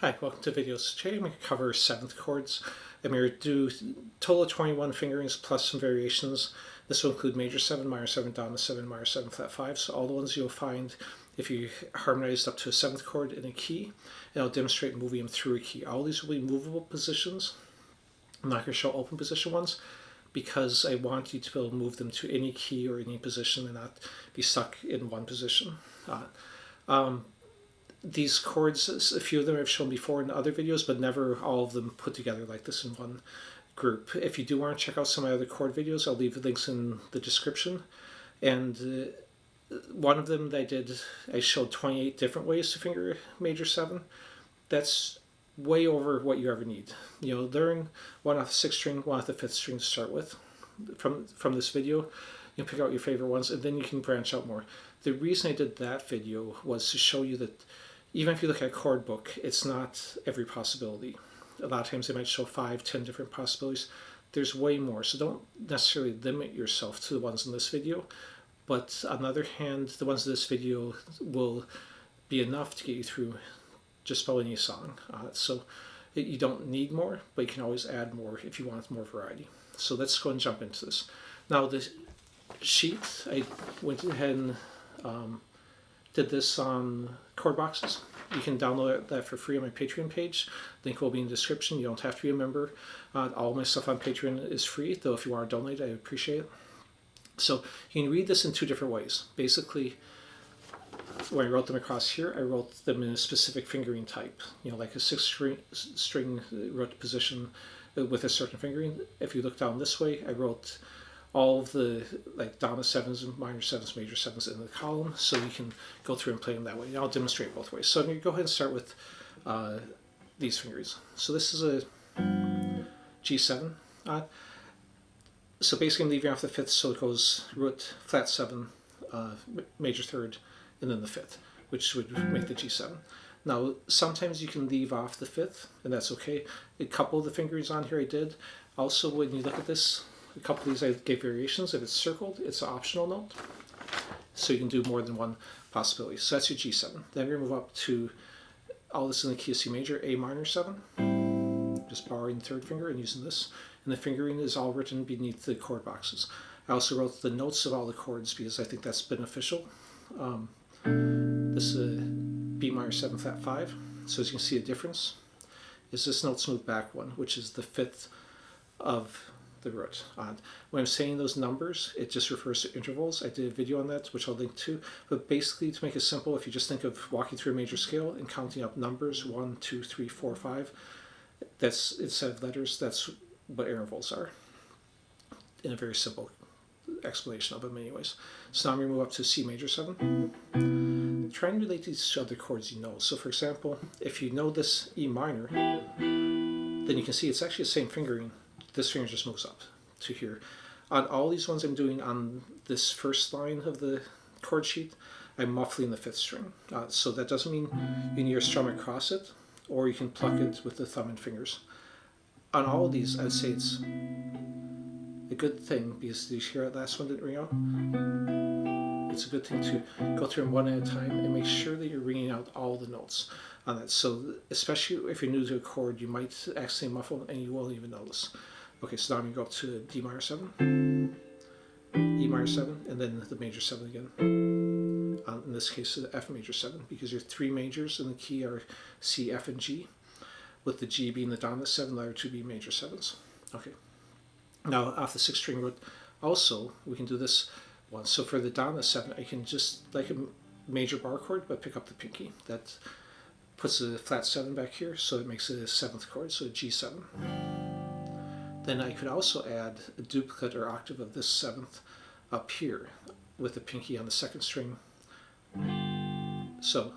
Hi, welcome to videos. Today I'm going to cover 7th chords. I'm going to do a total of 21 fingerings plus some variations. This will include major 7, minor 7, dominant 7, minor 7, flat 5. So all the ones you'll find if you harmonized up to a 7th chord in a key. And I'll demonstrate moving them through a key. All these will be movable positions. I'm not going to show open position ones because I want you to be able to move them to any key or any position and not be stuck in one position. These chords, a few of them I've shown before in other videos, but never all of them put together like this in one group. If you do want to check out some of my other chord videos, I'll leave links in the description. And one of them that I showed 28 different ways to finger major 7. That's way over what you ever need. You know, learn one off the 6th string, one off the 5th string to start with. From this video, you can pick out your favorite ones, and then you can branch out more. The reason I did that video was to show you that even if you look at a chord book, it's not every possibility. A lot of times they might show 5, 10 different possibilities. There's way more, so don't necessarily limit yourself to the ones in this video. But on the other hand, the ones in this video will be enough to get you through just about any song. So you don't need more, but you can always add more if you want more variety. So let's go and jump into this. Now the sheet, I went ahead and did this on chord boxes. You can download that for free on my Patreon page. Link will be in the description. You don't have to be a member. All my stuff on Patreon is free, though if you want to donate, I appreciate it. So you can read this in two different ways. Basically, when I wrote them across here, I wrote them in a specific fingering type. You know, like a 6th string wrote position with a certain fingering. If you look down this way, I wrote all of the like dominant 7s and minor 7s, major 7s in the column, so you can go through and play them that way. And I'll demonstrate both ways. So I'm going to go ahead and start with these fingerings. So this is a G7. So basically I'm leaving off the 5th, so it goes root, flat 7, major 3rd, and then the 5th, which would make the G7. Now, sometimes you can leave off the 5th, and that's okay. A couple of the fingerings on here I did. Also, when you look at this, a couple of these I gave variations. If it's circled, it's an optional note. So you can do more than one possibility. So that's your G7. Then we're going to move up to all this in the key of C major, A minor 7. Just borrowing the 3rd finger and using this. And the fingering is all written beneath the chord boxes. I also wrote the notes of all the chords because I think that's beneficial. This is a B minor 7 flat 5. So as you can see, a difference is this note smooth back one, which is the 5th of the root. When I'm saying those numbers, it just refers to intervals. I did a video on that, which I'll link to. But basically, to make it simple, if you just think of walking through a major scale and counting up numbers, 1, 2, 3, 4, 5, that's instead of letters, that's what intervals are. In a very simple explanation of them anyways. So now I'm going to move up to C major 7. Try and relate these to other chords you know. So for example, if you know this E minor, then you can see it's actually the same fingering. This finger just moves up to here. On all these ones I'm doing on this first line of the chord sheet, I'm muffling the 5th string. So that doesn't mean you need to strum across it, or you can pluck it with the thumb and fingers. On all of these, I'd say it's a good thing, because did you hear that last one didn't ring out? It's a good thing to go through them one at a time and make sure that you're ringing out all the notes on that. So especially if you're new to a chord, you might accidentally muffle and you won't even notice. Okay, so now I'm going to go up to D minor 7, E minor 7, and then the major 7 again. In this case, the F major 7, because your 3 majors in the key are C, F, and G, with the G being the dominant 7, the other 2 being major 7s. Okay, now off the 6th string root, also, we can do this one. So for the dominant 7, I can just, like a major bar chord, but pick up the pinky. That puts the flat 7 back here, so it makes it a 7th chord, so a G7. Then I could also add a duplicate or octave of this 7th up here with the pinky on the 2nd string. So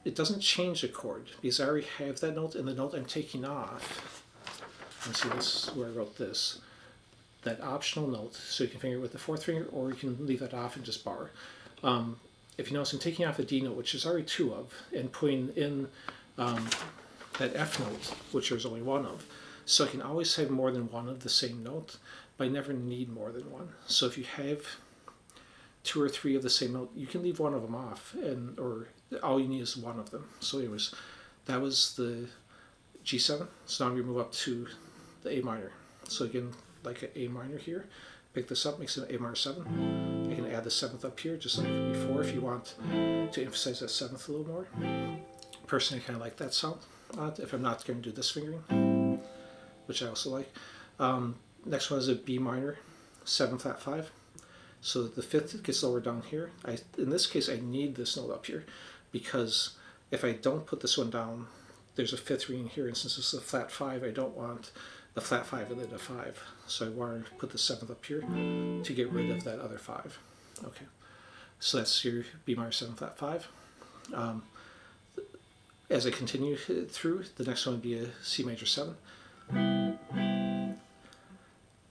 it doesn't change the chord because I already have that note, and the note I'm taking off, and see this is where I wrote this, that optional note, so you can finger it with the 4th finger, or you can leave that off and just bar. If you notice, I'm taking off a D note, which there's already 2 of, and putting in that F note, which there's only 1 of. So I can always have more than one of the same note, but I never need more than one. So if you have two or three of the same note, you can leave one of them off, and or all you need is one of them. So anyways, that was the G7. So now we move up to the A minor. So again, like an A minor here, pick this up, makes it an A minor 7. I can add the 7th up here, just like before, if you want to emphasize that 7th a little more. Personally, I kind of like that sound if I'm not going to do this fingering, which I also like. Next one is a B minor 7 flat 5. So the 5th gets lower down here. In this case, I need this note up here, because if I don't put this one down, there's a 5th ring here, and since this is a flat 5, I don't want the flat 5 and then a 5. So I want to put the 7th up here to get rid of that other 5. Okay, so that's your B minor 7 flat 5. As I continue through, the next one would be a C major 7.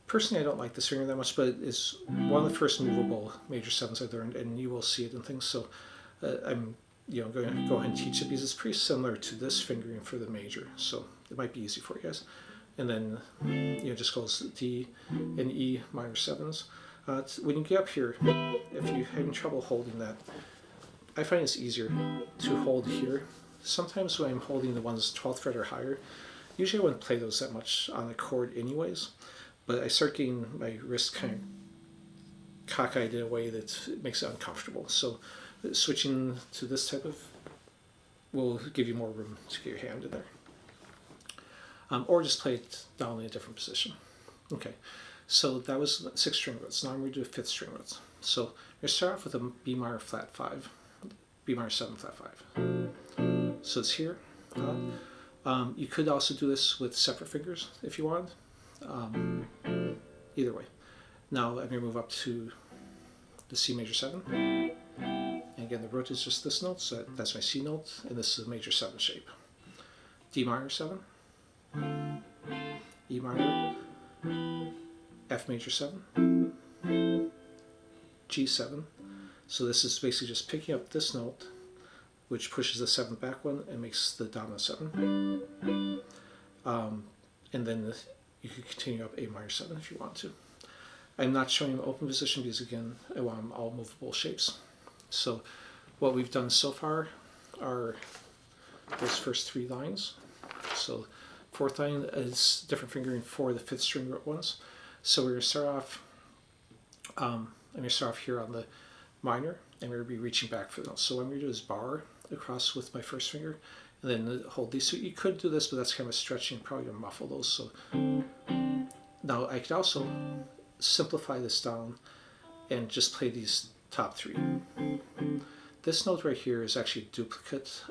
Personally, I don't like this finger that much, but it's one of the first movable major 7s I learned, and you will see it in things. So I'm going to go ahead and teach it because it's pretty similar to this fingering for the major, so it might be easy for you guys. And then just goes D and E minor 7s. When you get up here, if you're having trouble holding that, I find it's easier to hold here. Sometimes when I'm holding the ones 12th fret or higher, usually I wouldn't play those that much on a chord anyways, but I start getting my wrist kind of cockeyed in a way that makes it uncomfortable. So switching to this type of will give you more room to get your hand in there. Or just play it down in a different position. Okay, so that was 6 string roots. Now I'm going to do a 5th string roots. So I'm going to start off with a B minor flat 5, B minor 7 flat 5. So it's here. You could also do this with separate fingers if you want. Either way. Now I'm going to move up to the C major 7. And again, the root is just this note, so that's my C note, and this is a major 7 shape. D minor 7. E minor, F major 7, G7. So this is basically just picking up this note, which pushes the 7th back one and makes the dominant 7. And then you can continue up A minor 7 if you want to. I'm not showing them open position because again, I want them all movable shapes. So what we've done so far are those first 3 lines. So 4th line is different fingering for the 5th string root ones. So we're going to start off, I'm going to start off here on the minor, and we're going to be reaching back for those. So what I'm going to do is bar across with my first finger, and then hold these. So you could do this, but that's kind of stretching, probably going to muffle those. So now I could also simplify this down and just play these top 3. This note right here is actually a duplicate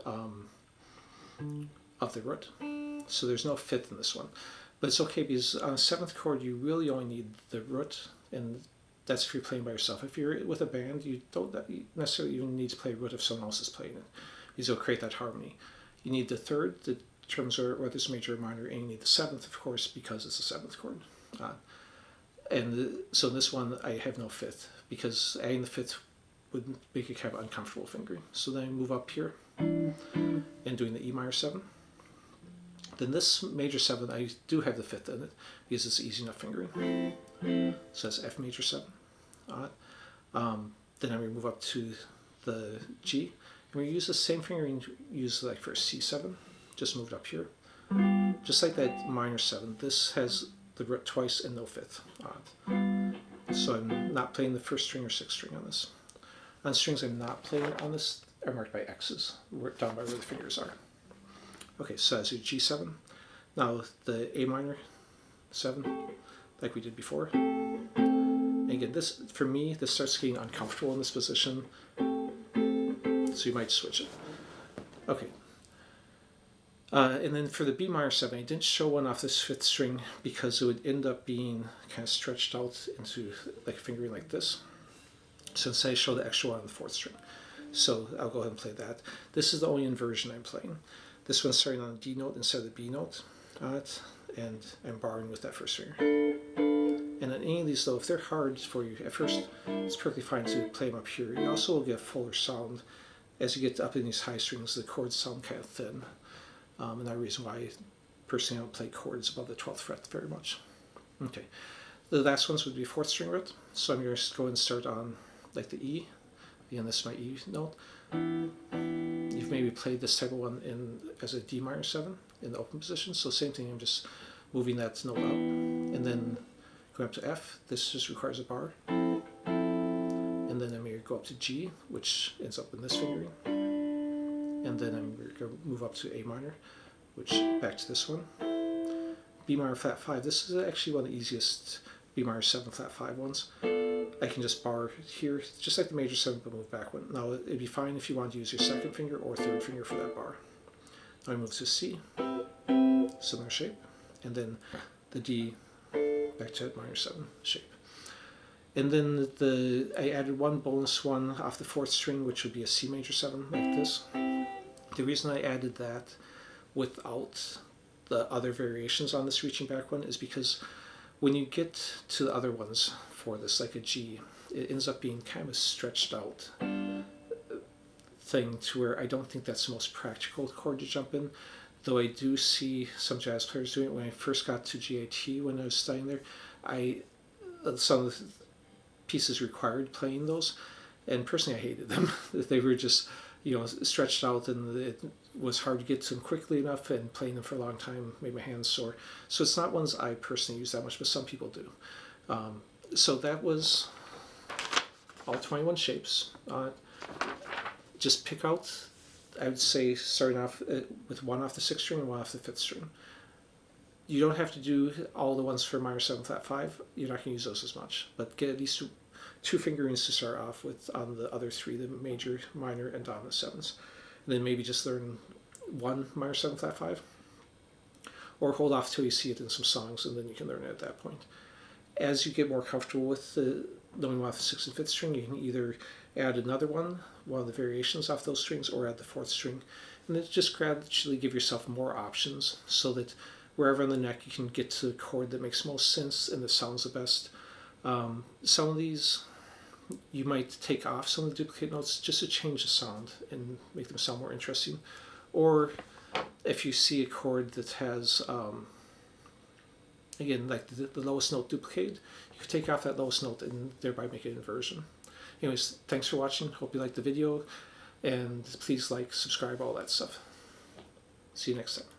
of the root. So there's no 5th in this one. But it's okay because on a 7th chord you really only need the root, and that's if you're playing by yourself. If you're with a band, you don't necessarily even need to play root if someone else is playing it, because it'll create that harmony. You need the 3rd, the terms are whether it's major or minor, and you need the 7th, of course, because it's a 7th chord. So in this one I have no 5th, because adding the 5th would make it kind of uncomfortable fingering. So then I move up here and doing the E minor 7. Then this major 7, I do have the 5th in it because it's easy enough fingering. So that's F major 7. Then I'm going to move up to the G. And we use the same fingering used like for C7, just moved up here. Just like that minor 7, this has the root twice and no 5th. So I'm not playing the 1st string or 6th string on this. On strings I'm not playing on this are marked by X's, down by where the fingers are. Okay, so that's your G7. Now the A minor 7, like we did before. And again, this, for me, this starts getting uncomfortable in this position, so you might switch it. Okay. And then for the B minor 7, I didn't show one off this 5th string because it would end up being kind of stretched out into like fingering like this. So instead I show the extra one on the 4th string. So I'll go ahead and play that. This is the only inversion I'm playing. This one's starting on a D note instead of the B note, and I'm barring with that 1st finger. And on any of these though, if they're hard for you at first, it's perfectly fine to play them up here. You also will get a fuller sound. As you get up in these high strings, the chords sound kind of thin. And that reason why personally I don't play chords above the 12th fret very much. Okay, the last ones would be 4th string root. So I'm going to go and start on like the E. Again, this is my E note. You've maybe played this type of one as a D minor 7 in the open position. So same thing, I'm just moving that note up. And then going up to F, this just requires a bar. And then I'm going to go up to G, which ends up in this fingering. And then I'm going to move up to A minor, which back to this one. B minor flat 5, this is actually one of the easiest B minor 7 flat 5 ones. I can just bar here, just like the major 7, but move back one. Now it'd be fine if you want to use your second finger or third finger for that bar. Now I move to C, similar shape, and then the D back to minor 7 shape. And then I added one bonus one off the 4th string, which would be a C major 7, like this. The reason I added that without the other variations on this reaching back one is because when you get to the other ones for this, like a G, it ends up being kind of a stretched out thing to where I don't think that's the most practical chord to jump in, though I do see some jazz players doing it. When I first got to G.I.T. when I was studying there, some of the pieces required playing those, and personally I hated them. They were just, you know, stretched out, and it was hard to get to them quickly enough, and playing them for a long time made my hands sore. So it's not ones I personally use that much, but some people do. So that was all 21 shapes. Just pick out, I would say, starting off with one off the 6th string and one off the 5th string. You don't have to do all the ones for minor 7 flat 5. You're not going to use those as much, but get at least two fingerings to start off with on the other 3, the major, minor, and on the 7s. And then maybe just learn one minor 7 flat 5, or hold off till you see it in some songs, and then you can learn it at that point. As you get more comfortable with knowing one off the 6th and 5th string, you can either add another one of the variations off those strings, or add the 4th string, and then just gradually give yourself more options so that wherever on the neck you can get to the chord that makes most sense and that sounds the best. Some of these you might take off some of the duplicate notes just to change the sound and make them sound more interesting. Or if you see a chord that has, again, like the lowest note duplicated, you can take off that lowest note and thereby make an inversion. Anyways, thanks for watching. Hope you liked the video, and please like, subscribe, all that stuff. See you next time.